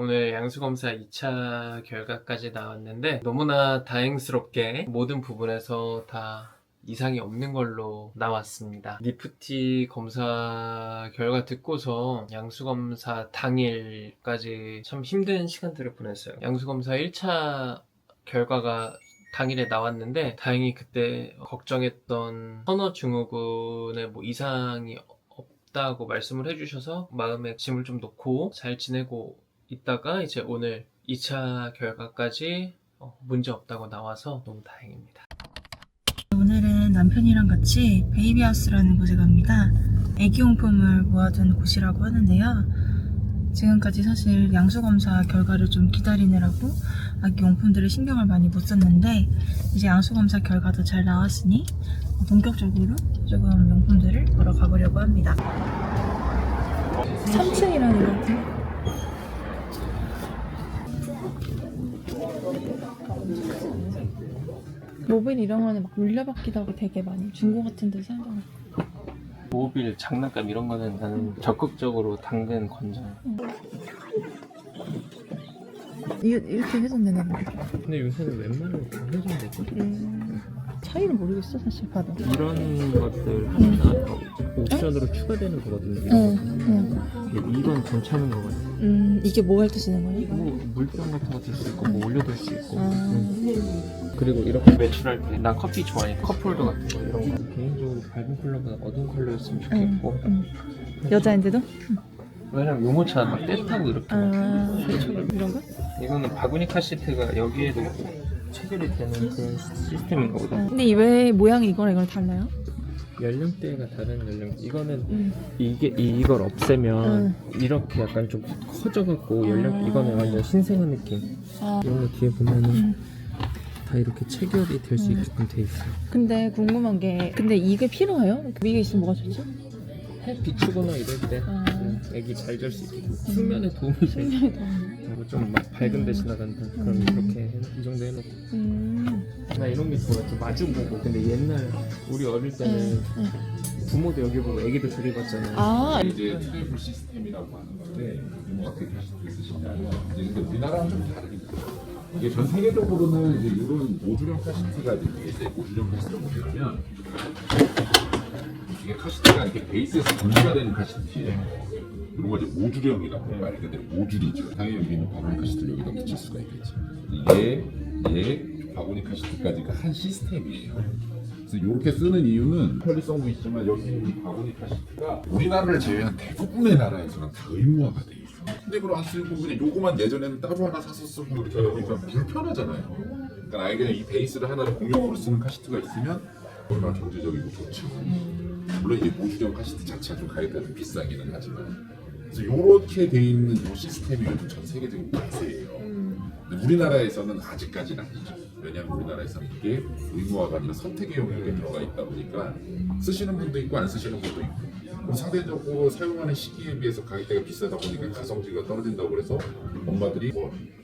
오늘 양수검사 2차 결과까지 나왔는데 너무나 다행스럽게 모든 부분에서 다 이상이 없는 걸로 나왔습니다. 니프티 검사 결과 듣고서 양수검사 당일까지 참 힘든 시간들을 보냈어요. 양수검사 1차 결과가 당일에 나왔는데 다행히 그때 걱정했던 선어증후군에 이상이 없다고 말씀을 해주셔서 마음에 짐을 좀 놓고 잘 지내고 있다가 이제 오늘 2차 결과까지 문제 없다고 나와서 너무 다행입니다. 오늘은 남편이랑 같이 베이비하우스라는 곳에 갑니다. 애기용품을 모아둔 곳이라고 하는데요. 지금까지 사실 양수검사 결과를 좀 기다리느라고 아기용품들을 신경을 많이 못 썼는데 이제 양수검사 결과도 잘 나왔으니 본격적으로 조금 용품들을 보러 가보려고 합니다. 3층이라는 것 같아요. 모빌 이런 거는 막 물려받기도 하고 되게 많이 중고 같은 데서 사는 거. 모빌, 장난감 이런 거는 나는 적극적으로 당근 권장. 이렇게 해줬네. 근데 요새는 웬만하면 다 해준대거든. 차이는 모르겠어 사실 봐도. 이런 것들 하나 옵션으로 추가되는 거거든요. 이건 괜찮은 거거든. 이게 뭐 할 때 쓰는 거예요? 물병 같은 거 들 수 있고 올려둘 수 있고. 그리고 이렇게 외출할 때 난 커피 좋아해. 컵홀더 같은 거 이런 거 개인적으로 밝은 컬러보다 어두운 컬러였으면 좋겠고. 여자인데도? 왜냐면 유모차 막 떼타고 이렇게 이런 거? 이거는 바구니 카시트가 여기에도 체결이 되는 그런 시스템인 거거든. 근데 왜 모양이 이거랑 달라요? 연령대가 다른 연령. 이거는 이걸 없애면 이렇게 약간 좀 커져갖고 이거는 완전 신생아 느낌. 이런 거 뒤에 보면은 다 이렇게 체결이 될 수 있게끔 돼 있어. 근데 궁금한 게 근데 이게 필요해요? 위에 있으면 뭐가 좋지? 해 비추거나 이럴 때 애기 잘 잘 수 있게 수면에 도움이 돼. 좀 막 밝은 데 지나간다. 그럼 이렇게 이 정도 해놓고. 나 이런 게 좋아. 좀 마주보고. 근데 옛날 우리 어릴 때는 부모도 여기 보고 애기도 저리 봤잖아. 이제 테이블 시스템이라고 하는 건데 어떻게 하실 수 있으시냐면 이제 근데 우리나라랑 좀 다릅니다. 이게 전 세계적으로는 이제 이런 모듈형 카시트가 이제 모듈형 카시트가 뭐냐면 이게 카시트가 이렇게 베이스에서 분리가 되는 카시트예요. 그런 거 이제 모듈형이라고 말 그대로 모듈이죠. 당연히 여기 있는 바구니 카시트를 여기다 붙일 수가 있겠죠. 이게 바구니 카시트까지가 한 시스템이에요. 그래서 이렇게 쓰는 이유는 편리성도 있지만 여기 있는 바구니 카시트가 우리나라를 제외한 대부분의 나라에서는 다 의무화가 돼 있어. 근데 그걸 안 쓰고 그냥 요거만 예전에는 따로 하나 사서 쓰고 이렇게 하다 보니까 불편하잖아요. 그러니까 아예 그냥 이 베이스를 하나를 공용으로 쓰는 카시트가 있으면 얼마나 경제적이고 좋죠. 물론 이제 모듈형 카시트 자체가 좀 가격대가 좀 비싸기는 하지만 그래서 이렇게 돼 있는 이 시스템이 요즘 전 세계적인 대세예요. 근데 우리나라에서는 아직까지는 아니죠. 왜냐하면 우리나라에서는 이게 의무화가 아니라 선택의 영역에 들어가 있다 보니까 쓰시는 분도 있고 안 쓰시는 분도 있고 그럼 상대적으로 사용하는 시기에 비해서 가격대가 비싸다 보니까 가성비가 떨어진다고 그래서 엄마들이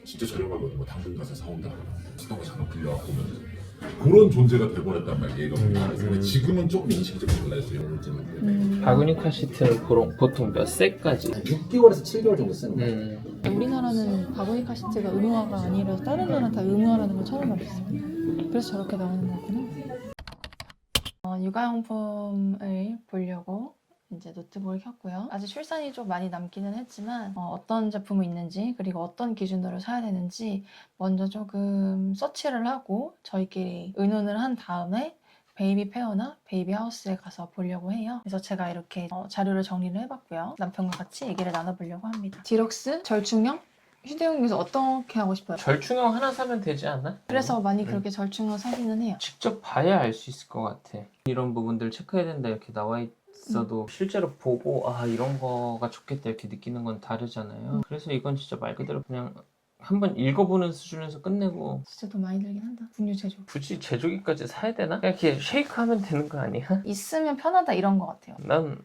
진짜 저렴하거든 당근 가서 사온다 쓰던 거 잠깐 빌려갖고 오면 그런 존재가 돼버렸단 말이에요. 근데 지금은 조금 인식이 좀 달라졌어요. 바구니 카시트는 보통 몇 세까지? 6개월에서 7개월 정도 쓰는 거예요. 우리나라는 바구니 카시트가 의무화가 아니라 다른 나라는 다 의무화라는 걸 처음 알았어요. 그래서 저렇게 나오는 거구나. 육아용품을 보려고 이제 노트북을 켰고요. 아직 출산이 좀 많이 남기는 했지만 어떤 제품이 있는지 그리고 어떤 기준으로 사야 되는지 먼저 조금 서치를 하고 저희끼리 의논을 한 다음에 베이비 페어나 베이비 하우스에 가서 보려고 해요. 그래서 제가 이렇게 자료를 정리를 해봤고요. 남편과 같이 얘기를 나눠보려고 합니다. 디럭스, 절충형, 휴대용 중에서 어떻게 하고 싶어요? 절충형 하나 사면 되지 않나? 그래서 많이 그렇게 절충형 사기는 해요. 직접 봐야 알 수 있을 것 같아. 이런 부분들 체크해야 된다 이렇게 나와 있어도 실제로 보고 이런 거가 좋겠다 이렇게 느끼는 건 다르잖아요. 그래서 이건 진짜 말 그대로 그냥 한번 읽어보는 수준에서 끝내고 진짜 돈 많이 들긴 한다. 분유 제조. 굳이 제조기까지 사야 되나? 그냥 이렇게 쉐이크하면 되는 거 아니야? 있으면 편하다 이런 것 같아요. 난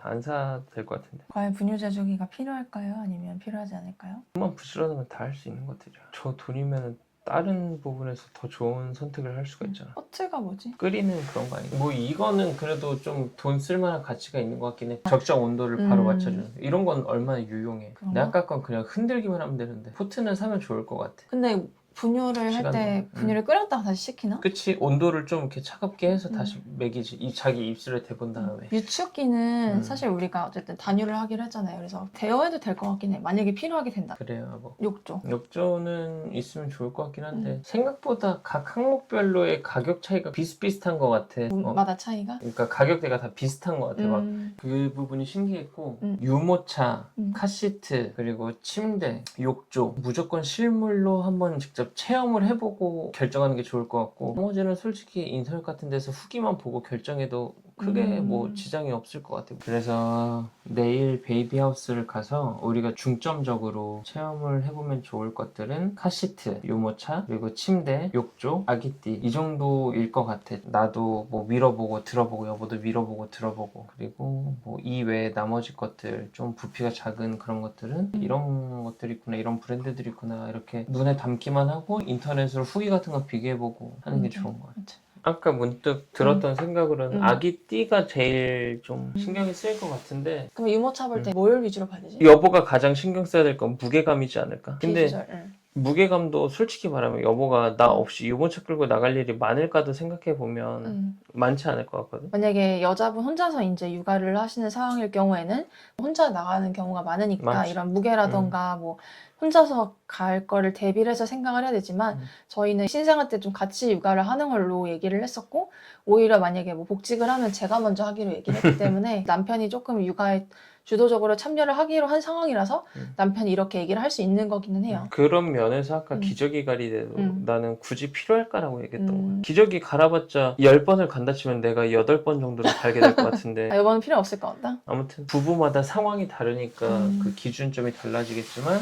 안 사도 될 것 같은데. 과연 분유 제조기가 필요할까요? 아니면 필요하지 않을까요? 한번 부지런하면 다 할 수 있는 것들이야. 저 돈이면 다른 부분에서 더 좋은 선택을 할 수가 있잖아. 퍼트가 뭐지? 끓이는 그런 거 아니야? 뭐 이거는 그래도 좀 돈 쓸만한 가치가 있는 것 같긴 해. 적정 온도를 바로 맞춰주는. 이런 건 얼마나 유용해. 그런가? 내 아까 건 그냥 흔들기만 하면 되는데 포트는 사면 좋을 것 같아. 근데 분유를 할 시간도. 때 분유를 끓였다가 다시 식히나? 그치? 온도를 좀 이렇게 차갑게 해서 다시 먹이지. 이 자기 입술에 대본 다음에. 유축기는 사실 우리가 어쨌든 단유를 하기로 했잖아요. 그래서 대여해도 될 것 같긴 해. 만약에 필요하게 된다. 그래요. 뭐. 욕조. 욕조는 있으면 좋을 것 같긴 한데 생각보다 각 항목별로의 가격 차이가 비슷비슷한 것 같아. 마다 차이가? 그러니까 가격대가 다 비슷한 것 같아. 막 그 부분이 신기했고 유모차, 카시트, 그리고 침대, 욕조 무조건 실물로 한번 직접 체험을 해보고 결정하는 게 좋을 것 같고 나머지는 솔직히 인터넷 같은 데서 후기만 보고 결정해도 크게 뭐 지장이 없을 것 같아요. 그래서 내일 베이비하우스를 가서 우리가 중점적으로 체험을 해보면 좋을 것들은 카시트, 유모차, 그리고 침대, 욕조, 아기띠 이 정도일 것 같아. 나도 뭐 밀어보고 들어보고 여보도 밀어보고 들어보고 그리고 뭐 이 외에 나머지 것들 좀 부피가 작은 그런 것들은 이런 것들이 있구나 이런 브랜드들이 있구나 이렇게 눈에 담기만 하고 인터넷으로 후기 같은 거 비교해보고 하는 게 좋은 것 같아. 아까 문득 들었던 생각으로는 아기띠가 제일 좀 신경이 쓰일 것 같은데 그럼 유모차 볼 때 뭘 위주로 봐야 되지? 여보가 가장 신경 써야 될 건 무게감이지 않을까? 근데 비주얼, 무게감도 솔직히 말하면 여보가 나 없이 유모차 끌고 나갈 일이 많을까도 생각해보면 많지 않을 것 같거든? 만약에 여자분 혼자서 이제 육아를 하시는 상황일 경우에는 혼자 나가는 경우가 많으니까 맞지. 이런 무게라던가 뭐 혼자서 갈 거를 대비를 해서 생각을 해야 되지만 저희는 신생아 때 좀 같이 육아를 하는 걸로 얘기를 했었고 오히려 만약에 뭐 복직을 하면 제가 먼저 하기로 얘기를 했기 때문에 남편이 조금 육아에 주도적으로 참여를 하기로 한 상황이라서 남편이 이렇게 얘기를 할 수 있는 거기는 해요. 그런 면에서 아까 기저귀 가리대도 나는 굳이 필요할까라고 얘기했던 거야. 음. 기저귀 갈아봤자 10번을 간다 치면 내가 8번 정도를 갈게 될 것 같은데 아, 이거는 필요 없을 것 같다. 아무튼 부부마다 상황이 다르니까 그 기준점이 달라지겠지만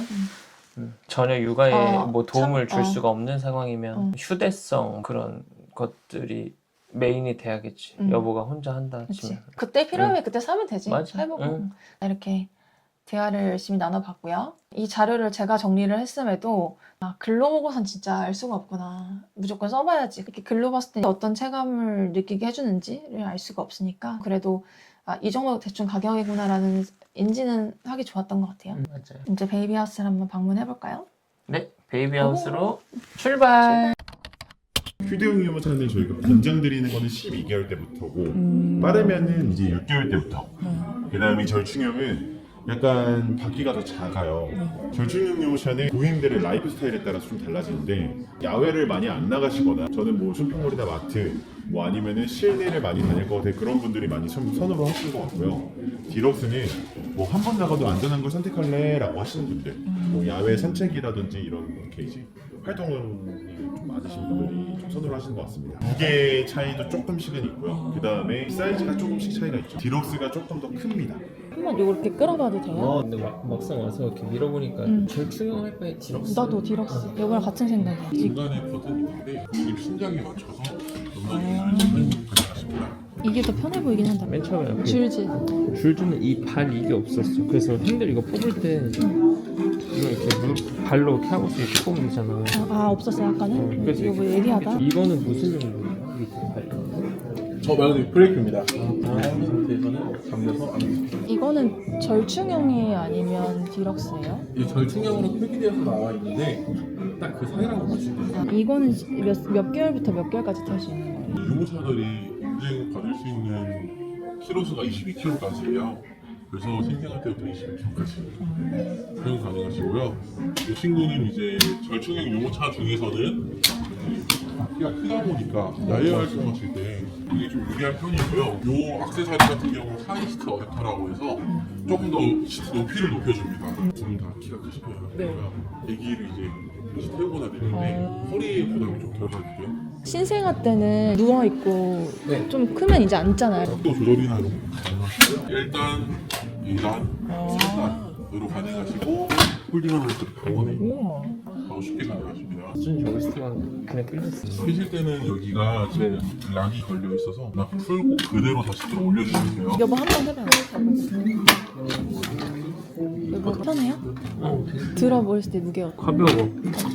전혀 육아에 뭐 도움을 줄 수가 없는 상황이면 휴대성 그런 것들이 메인이 돼야겠지. 여보가 혼자 한다 그치. 치면. 그때 필요하면 그때 사면 되지. 맞아. 해보고. 이렇게 대화를 열심히 나눠봤고요. 이 자료를 제가 정리를 했음에도 글로 보고선 진짜 알 수가 없구나. 무조건 써봐야지. 이렇게 글로 봤을 때 어떤 체감을 느끼게 해주는지를 알 수가 없으니까 그래도 이 정도 대충 가격이구나라는 인지는 하기 좋았던 것 같아요. 맞아요. 이제 베이비하우스를 한번 방문해볼까요? 네, 베이비하우스로 출발! 휴대용 유모차는 저희가 권장 드리는 거는 12개월 때부터고 빠르면은 이제 6개월 때부터. 그다음에 절충형은 약간 바퀴가 더 작아요. 절충형 유모차는 고객님들의 라이프 스타일에 따라서 좀 달라지는데 야외를 많이 안 나가시거나 저는 뭐 쇼핑몰이나 마트 뭐 아니면은 실내를 많이 다닐 것 같아요. 그런 분들이 많이 선호를 하시는 것 같고요. 디럭스는 뭐 한 번 나가도 안전한 걸 선택할래 라고 하시는 분들 뭐 야외 산책이라든지 이런 이렇게 이제 활동이 좀 많으신 분들이 좀 선호를 하시는 것 같습니다. 무게 차이도 조금씩은 있고요. 그 다음에 사이즈가 조금씩 차이가 있죠. 디럭스가 조금 더 큽니다. 한번 이렇게 끌어봐도 돼요? 근데 막상 와서 이렇게 밀어보니까 절충형 할 바에 디럭스. 나도 디럭스. 이거랑 같은 생각이야. 중간에 버튼이 있는데 이 심장에 맞춰서 가능하십니다. 이게 더 편해 보이긴 한다. 맨 처음에 줄지. 줄주는 이 발 이게 없었어. 그래서 핸들 이거 뽑을 때 이거 이렇게 발로 이렇게 하고서 이렇게 뽑으면 되잖아. 없었어요 아까는? 그래서 이거 뭐 예리하다? 이거는 무슨 용도야? 이렇게 발. 저 말고 브레이크입니다. 다른 상태에서는 잠겨서 안 됩니다. 이거는 절충형이 아니면 디럭스예요? 이 절충형으로 표기되어서 나와 있는데 딱 그 사이라고 보시면 돼요. 이거는 몇 개월부터 몇 개월까지 탈 수 있는 거예요? 유모차들이 인증 받을 수 있는 키로수가 22km까지예요. 그래서 생생할 때부터 22km까지 사용 가능하시고요. 이 친구는 이제 절충형 유모차 중에서는 바퀴가 크다 보니까 야외 활동하실 때 이게 좀 유리한 편이고요. 요 액세서리 같은 경우 하이시트 어댑터라고 해서 조금 더 시트 높이를 높여줍니다. 두 분 다 키가 크시고요. 그러니까 아기를 이제 같이 태우고 다니는데 허리에 부담이 좀 덜 가지고요. 신생아 때는 누워있고 네. 좀 크면 이제 앉잖아요. 각도 조절이나 이런 거 가능하시고요. 1단, 2단, 3단으로 가능하시고 홀딩하는 것도 병원에 더 쉽게 가능하십니다. 무슨 조이스틱은 그냥 끌렸어. 펴실 때는 여기가 지금 락이 걸려 있어서 락 풀고 그대로 다시 들어 올려주시면 돼요. 여보 한 번 해봐요. 여보 편해요? 들어보실 때 무게가 가벼워.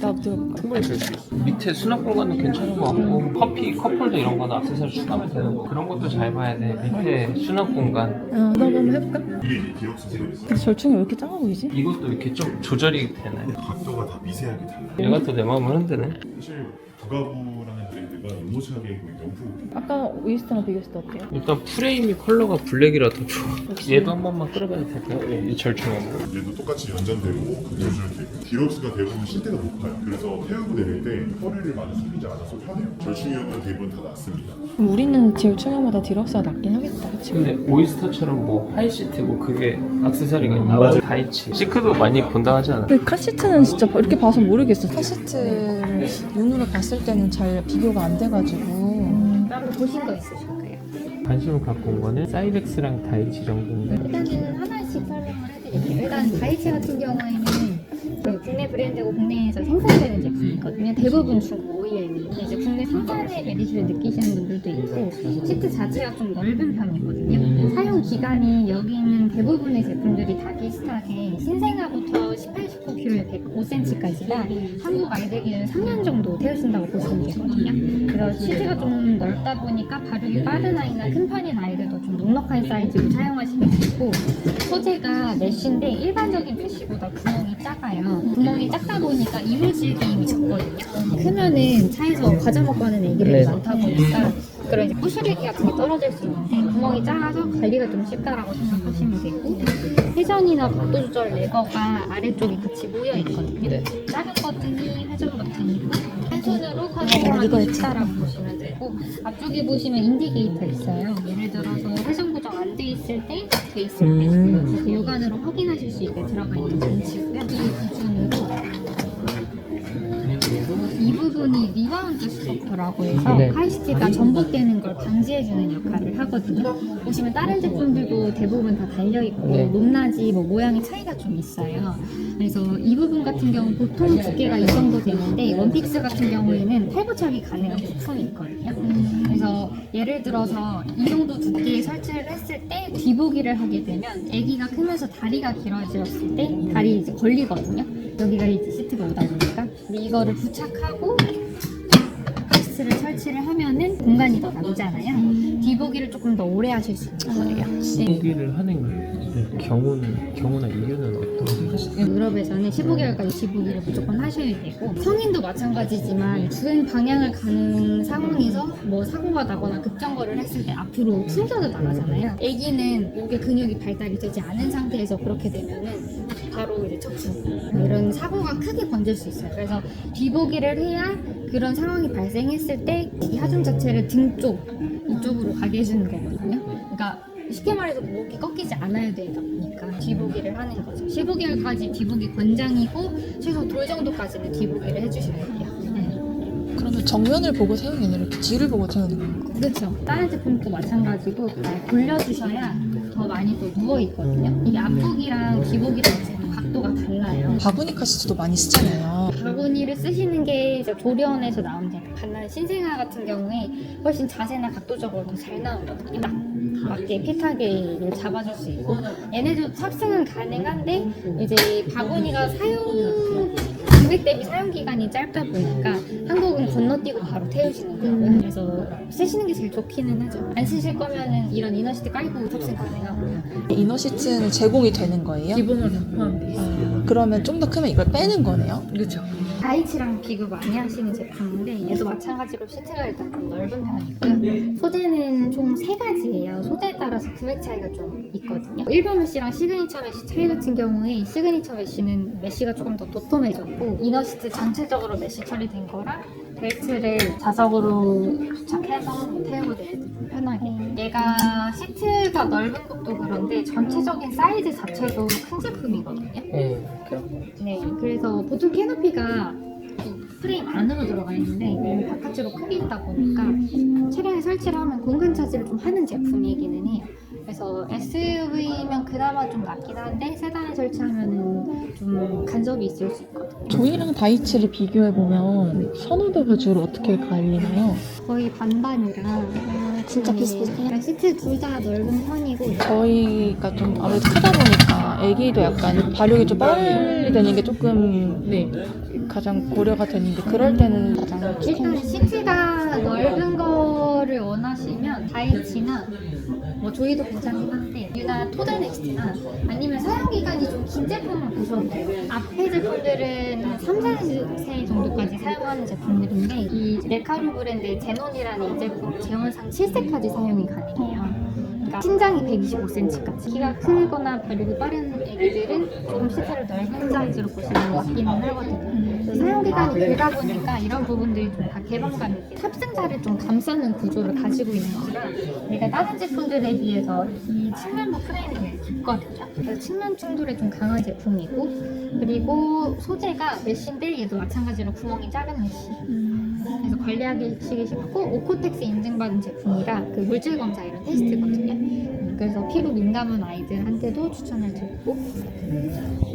나도 들어볼까? 충분히 들 수 있어. 밑에 수납 공간도 괜찮은 것 같고 커피, 컵홀더 이런 거나 액세서리 추가하면 되는 거 그런 것도 잘 봐야 돼. 밑에 수납 공간 너 한번 해볼까? 이게 이제 디럭스 시리즈. 근데 절충이 왜 이렇게 작아 보이지? 이것도 이렇게 좀 조절이 되네. 각도가 다 미세하게 달라. 얘가 또 내 마음을 흔드네. 사실 부가부라는 브랜드가 음모시하게 명품. 아까 위스턴랑 비교했을 때 어때요? 일단 프레임이 컬러가 블랙이라 더 좋아. 얘도 한 번만 끌어봐도 될까요? 이 절충하고. 얘도 똑같이 연장되고 조절되고. 디럭스가 대부분 실대가 높아요. 그래서 태우고 내릴 때 허리를 많이 숙이지 않아서 편해요. 절충형은 대부분 다 낮습니다. 그럼 우리는 절충형보다 디럭스가 낫긴 하겠다, 그치? 근데 오이스터처럼 뭐 하이시트 뭐 그게 액세서리가 있나 봐. 다이치. 시크도 많이 본다 하지 않아? 근데 카시트는 진짜 이렇게 봐서 모르겠어. 카시트를 눈으로 봤을 때는 잘 비교가 안 돼가지고. 따로 보신 거 있으실까요? 관심을 갖고 온 거는 사이벡스랑 다이치 정도인데 일단은 하나씩 설명을 해드릴게요. 일단 다이치 같은 경우에는 그 국내 브랜드고 국내에서 생산되는 제품이거든요. 대부분 중국 OEM인데 이제 국내 생산의 메리트를 느끼시는 분들도 있고 시트 자체가 좀 넓은 편이거든요. 사용 기간이 여기 있는 대부분의 제품들이 다 비슷하게 신생아부터 18, 19kg에 105cm까지라 한국 아이들기는 3년 정도 태우신다고 보시면 되거든요. 그래서 시트가 좀 넓다 보니까 발육이 빠른 아이나 큰 편인 아이들도 좀 넉넉한 사이즈로 사용하시면 되고 소재가 메쉬인데 일반적인 메쉬보다 구멍이 작아요. 구멍이 작다 보니까 이물질이 적거든요. 크면은 차에서 과자 먹고 하는 애기들이 많다 보니까 그런 이제 부스레기 같은 게 떨어질 수 있는데 구멍이 작아서 관리가 좀 쉽다라고 생각하시면 되고 회전이나 각도 조절 레버가 아래쪽에 같이 모여 있거든요. 작은 버튼이 회전 버튼이고 한 손으로 컨트롤하기 쉽다라고 보시면 되고 앞쪽에 보시면 인디게이터 있어요. 예를 들어서 회전 고정 안 돼 있을 때, 돼 있을 때 이렇게 육안으로 확인하실 수 있게 들어가 있는 장치고요. 이 기준으로 이 부분이 리바운드 스토퍼라고 해서 카이스트가 전복되는 걸 방지해주는 역할을 하거든요. 보시면 다른 제품들도 대부분 다 달려있고 높낮이 뭐 모양의 차이가 좀 있어요. 그래서 이 부분 같은 경우 보통 두께가 이 정도 되는데 원픽스 같은 경우에는 탈부착이 가능한 부품이 있거든요. 그래서 예를 들어서 이 정도 두께의 설치를 했을 때 뒤보기를 하게 되면 아기가 크면서 다리가 길어졌을 때 다리 이제 걸리거든요. 여기가 이제 시트가 오다 보니까 근데 이거를 부착하고 카이스트를 설치를 하면은 공간이 더 남잖아요. 뒤보기를 조금 더 오래 하실 수 있는 거예요. 포기를 하는 경우나 이유는 어떤? 유럽에서는 15개월까지 뒤보기를 무조건 하셔야 되고 성인도 마찬가지지만 주행 방향을 가는 상황에서 뭐 사고가 나거나 급정거를 했을 때 앞으로 충격을 나가잖아요. 아기는 목의 근육이 발달이 되지 않은 상태에서 그렇게 되면은 바로 이제 척추 이런 사고가 크게 번질 수 있어요. 그래서 뒤보기를 해야 그런 상황이 발생했을 때 이 하중 자체를 등 쪽 이쪽으로 가게 해주는 거거든요. 그러니까 쉽게 말해서 목이 꺾이지 않아야 되다 보니까 뒤보기를 하는 거죠. 15개월까지 뒤보기 권장이고 최소 돌 정도까지는 뒤보기를 해주셔야 돼요. 그러면 정면을 보고 세우는 게 아니라 이렇게 뒤를 보고 세우는 거예요? 그렇죠. 다른 제품도 마찬가지고 돌려주셔야 더 많이 또 누워있거든요. 이게 앞보기랑 뒤보기랑 또 각도가 달라요. 바구니 카시트도 많이 쓰잖아요. 바구니를 쓰시는 게 이제 조리원에서 나온 제품. 갓난 신생아 같은 경우에 훨씬 자세나 각도적으로 더 잘 나오거든요. 딱 맞게 핏하게를 잡아줄 수 있고 얘네도 탑승은 가능한데 이제 바구니가 금액 대비 사용 기간이 짧다 보니까 한국은 건너뛰고 바로 태우시는 거고요. 그래서 쓰시는 게 제일 좋기는 하죠. 안 쓰실 거면은 이런 이너시트 깔고 탑승 가능하고요. 이너 시트는 제공이 되는 거예요? 기본으로 다 포함돼 있어요. 그러면 좀 더 크면 이걸 빼는 거네요? 그렇죠. 다이치랑 비교 많이 하시는 제품인데 얘도 마찬가지로 시트가 일단 좀 넓은 편이고요. 소재는 총 3가지예요. 소재에 따라서 금액 차이가 좀 있거든요. 일반 메쉬랑 시그니처 메쉬 차이 같은 경우에 시그니처 메쉬는 메쉬가 조금 더 도톰해졌고 이너 시트 전체적으로 메쉬 처리된 거랑 벨트를 자석으로 부착해서 태우고 내도 편하게. 얘가 시트가 넓은 것도 그런데 전체적인 사이즈 자체도 큰 제품이거든요. 네, 그래서 보통 캐노피가 프레임 안으로 들어가 있는데 이건 바깥으로 크게 있다 보니까 차량에 설치를 하면 공간 차지를 좀 하는 제품이기는 해요. 그래서 SUV면 그나마 좀 낫긴 한데 세단에 설치하면 좀 간섭이 있을 수 있거든요. 저희랑 다이치를 비교해보면 선호도가 주로 어떻게 갈리나요? 거의 반반이라 진짜 비슷비슷해요. 시트 둘 다 넓은 편이고 저희가 좀 아무래도 크다 보니까 아기도 약간 발육이 좀 빨리 되는 게 조금 네 가장 고려가 되는데 그럴 때는 가장 일단 시트가 넓은 거를 원하시면 다이치나 뭐 조이도 괜찮긴 한데 유나 토달넥스트나 아니면 사용기간이 좀 긴 제품을 보셔도 돼요. 앞에 제품들은 한 3, 4세 정도까지 사용하는 제품들인데 이 레카루 브랜드의 제논이라는 이 제품 제원상 7세까지 사용이 가능해요. 그러니까 신장이 125cm까지 키가 크거나 발육이 빠른 애기들은 조금 시트를 넓은 사이즈로 보시는 게 맞기는 하거든요. 그래서 사용기간이 길다 보니까 이런 부분들이 좀 다 개방감 있게 탑승자를 좀 감싸는 구조를 가지고 있는 거라 내가 다른 제품들에 비해서 이 측면부 프레임이 되게 깊거든요. 그래서 측면 충돌에 좀 강한 제품이고 그리고 소재가 메쉬인데 얘도 마찬가지로 구멍이 작은 메쉬. 그래서 관리하기 쉽고 오코텍스 인증받은 제품이라 그 물질 검사 이런 테스트거든요. 그래서 피부 민감한 아이들한테도 추천을 드리고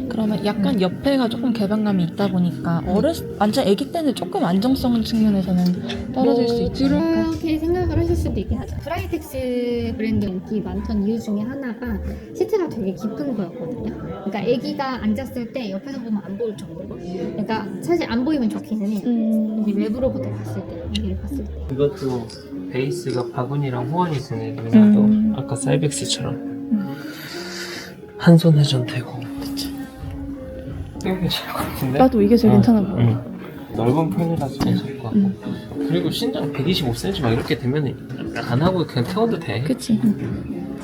그러면 약간 옆에가 조금 개방감이 있다 보니까 완전 아기 때는 조금 안정성 측면에서는 떨어질 수 있지 않을까? 그렇게 생각을 하실 수도 있긴 하죠. 브라이텍스 브랜드 인기 많던 이유 중에 하나가 시트가 되게 깊은 거였거든요. 그러니까 아기가 앉았을 때 옆에서 보면 안 보일 정도로. 그러니까 사실 안 보이면 좋기는 해요. 이제 외부로부터 봤을 때, 아기를 봤을 때. 이것도 베이스가 바구니랑 호환이 되네. 누나도 아까 사이벡스처럼 한 손 회전되고. 그쵸. 이게 괜찮을 것 같은데? 나도 이게 제일 괜찮아 보여. 넓은 편이라서 괜찮을 것 같고. 그리고 신장 125cm 막 이렇게 되면 안 하고 그냥 태워도 돼. 그치.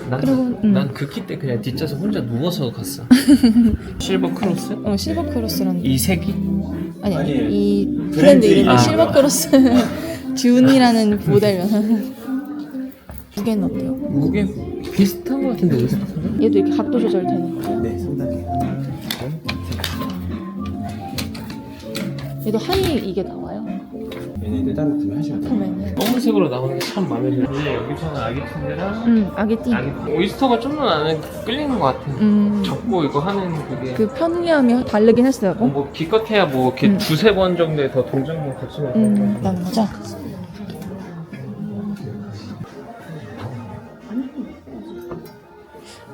난, 그리고, 난 그 키 때 그냥 뒷좌석 혼자 누워서 갔어. 실버 크로스? 실버 크로스라는 이 색이? 아니 이 브랜드 이름이 아. 실버 크로스 듀이라는 모델 무게는 어때요? 무게 비슷한 것 같은데 어디서 샀나? 얘도 이렇게 각도 조절되는 거예요? 네, 3단계. 얘도 하이 이게 나와요? 얘네들 따로 구매하시면 돼요. 처음에는 검은색으로 나오는 게 참 마음에 들어. 근데 여기서는 아기친데랑 아기띠 오이스터가 좀 더 나는 끌리는 것 같아. 접고 이거 하는 그게 그 편리함이 다르긴 했어요. 뭐 기껏해야 뭐 이렇게 두세 번 정도에 더 동작만 거치면 되는 거. 라는 거죠?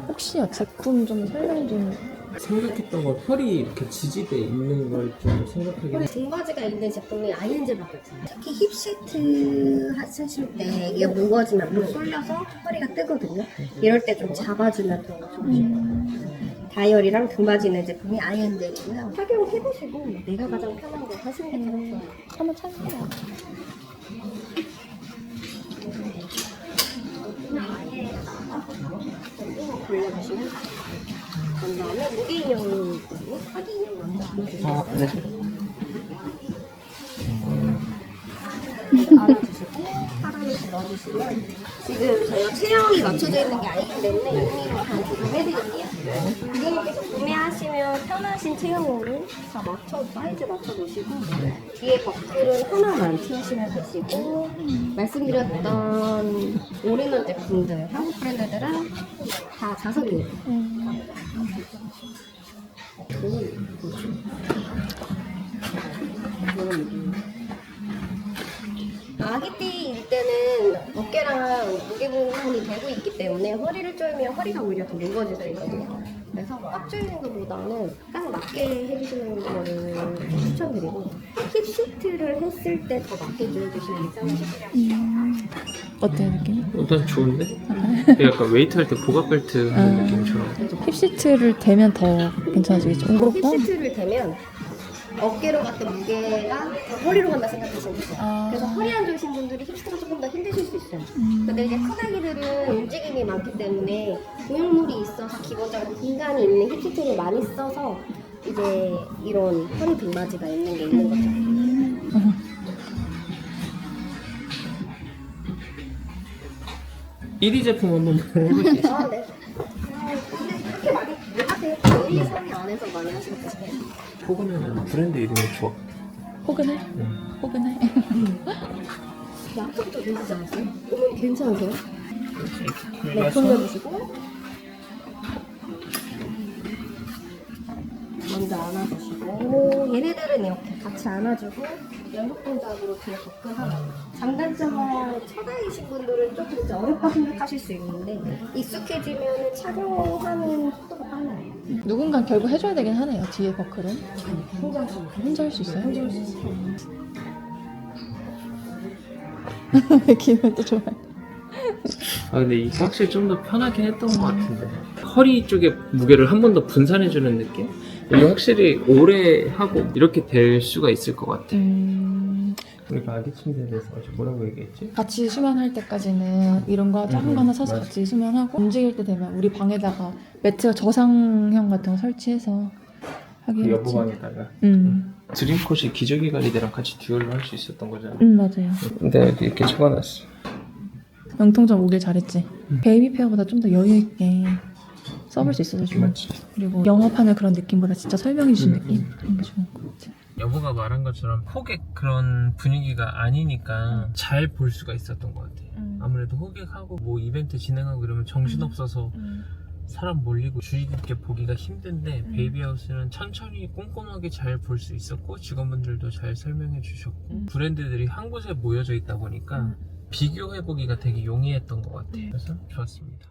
혹시 제품 좀 설명 좀 생각했던 건 털이 이렇게 지지돼 있는 걸 좀 생각하게 등받이가 있는 제품이 아이엔젤밖에 없어요. 특히 힙시트 하실 때 이게 무거워지면 앞으로 쏠려서 허리가 뜨거든요. 이럴 때 좀 잡아주면 더 좋죠. 다이어리랑 등받이 있는 제품이 아이엔젤이고요. 착용해보시고 내가 가장 편한 거 하시는 게 좋아요. 한번 찾아봐요. 골라보시면 그 다음에 무게 인형이 있거든요. 아기 인형 먼저 네. 알아주시고 사람을 넣어주시면 지금 저희가 체형이 맞춰져 있는 게 아니기 때문에 이미 다 구매해드릴게요. 이거는 계속 구매하시면 편하신 체형으로 다 사이즈 맞춰놓으시고 뒤에 버클은 하나만 튀우시면 되시고 말씀드렸던 올인원 제품들 한국 브랜드들은 다 자석이에요. 아기띠일 때는 어깨랑 무게 분산이 되고 있기 때문에 허리를 조이면 허리가 오히려 더 무거워질 수 있거든요. 그래서 꽉 조이는 것보다는 딱 맞게 해주시는 거를 추천드리고 힙시트를 했을 때 더 맞게 조여주시는 게 짱이에요. 어때요 느낌? 일단 좋은데? 약간 웨이트 할 때 보갑벨트 하는 느낌처럼. 힙시트를 대면 더 괜찮아지겠죠? 그렇다? 힙시트를 대면 어깨로 갔던 무게가 다 허리로 간다 생각하시면 돼요. 그래서 허리 안 좋으신 분들이 힙스가 조금 더 힘드실 수 있어요. 근데 이제 큰 아기들은 움직임이 많기 때문에 근육물이 있어서 기본적으로 공간이 있는 힙스를 많이 써서 이제 이런 허리 등받이가 있는 게 있는 거죠. 1위 제품 한번 해볼 수 있어? 아, 네. 근데 그렇게 많이 하세요. 1, 2, 3위 안에서 많이 하시면 되세요. 포근은 브랜드 이름이 좋아. 포근해? 포근해? 약속도 되시지 않았어요? 어머니 괜찮으세요? 네, 돌려주시고 먼저 안아주시고 얘네들은 이렇게 같이 안아주고 연속 동작으로 뒤에 접근하고 장단점은 초보이신 분들은 조금 이제 어렵다 생각하실 수 있는데 익숙해지면 착용하는 속도가 빨라요. 누군가 결국 해줘야 되긴 하네요. 뒤에 버클은. 혼자 할수 있어요. 혼자 할 수 있어요? 혼자 할수 있어요. 기분 또 좋아요. 아 근데 이게 확실히 좀 더 편하긴 했던 것 같은데 허리 쪽에 무게를 한 번 더 분산해주는 느낌? 이게 확실히 오래 하고 이렇게 될 수가 있을 것 같아. 우리가 아기 침대에 대해서 어제 뭐라고 얘기했지? 같이 수면할 때까지는 이런 거 작은 거 하나 사서 맞아. 같이 수면하고 움직일 때 되면 우리 방에다가 매트가 저상형 같은 거 설치해서 하긴 그 했지. 여보방에다가 드림컷이 기저귀 관리대랑 같이 듀얼로 할 수 있었던 거잖아. 맞아요. 근데 이렇게 적어놨어. 영통점 오길 잘했지. 베이비 페어보다 좀 더 여유 있게 써볼 수 있어서 좋아. 맞지. 그리고 영업하는 그런 느낌보다 진짜 설명해 주신 느낌 그런 게 좋은 것 같아. 여보가 말한 것처럼 호객 그런 분위기가 아니니까 잘 볼 수가 있었던 것 같아. 아무래도 호객하고 뭐 이벤트 진행하고 그러면 정신없어서 사람 몰리고 주의 깊게 보기가 힘든데 베이비하우스는 천천히 꼼꼼하게 잘 볼 수 있었고 직원분들도 잘 설명해 주셨고 브랜드들이 한 곳에 모여져 있다 보니까 비교해보기가 되게 용이했던 것 같아. 그래서 좋았습니다.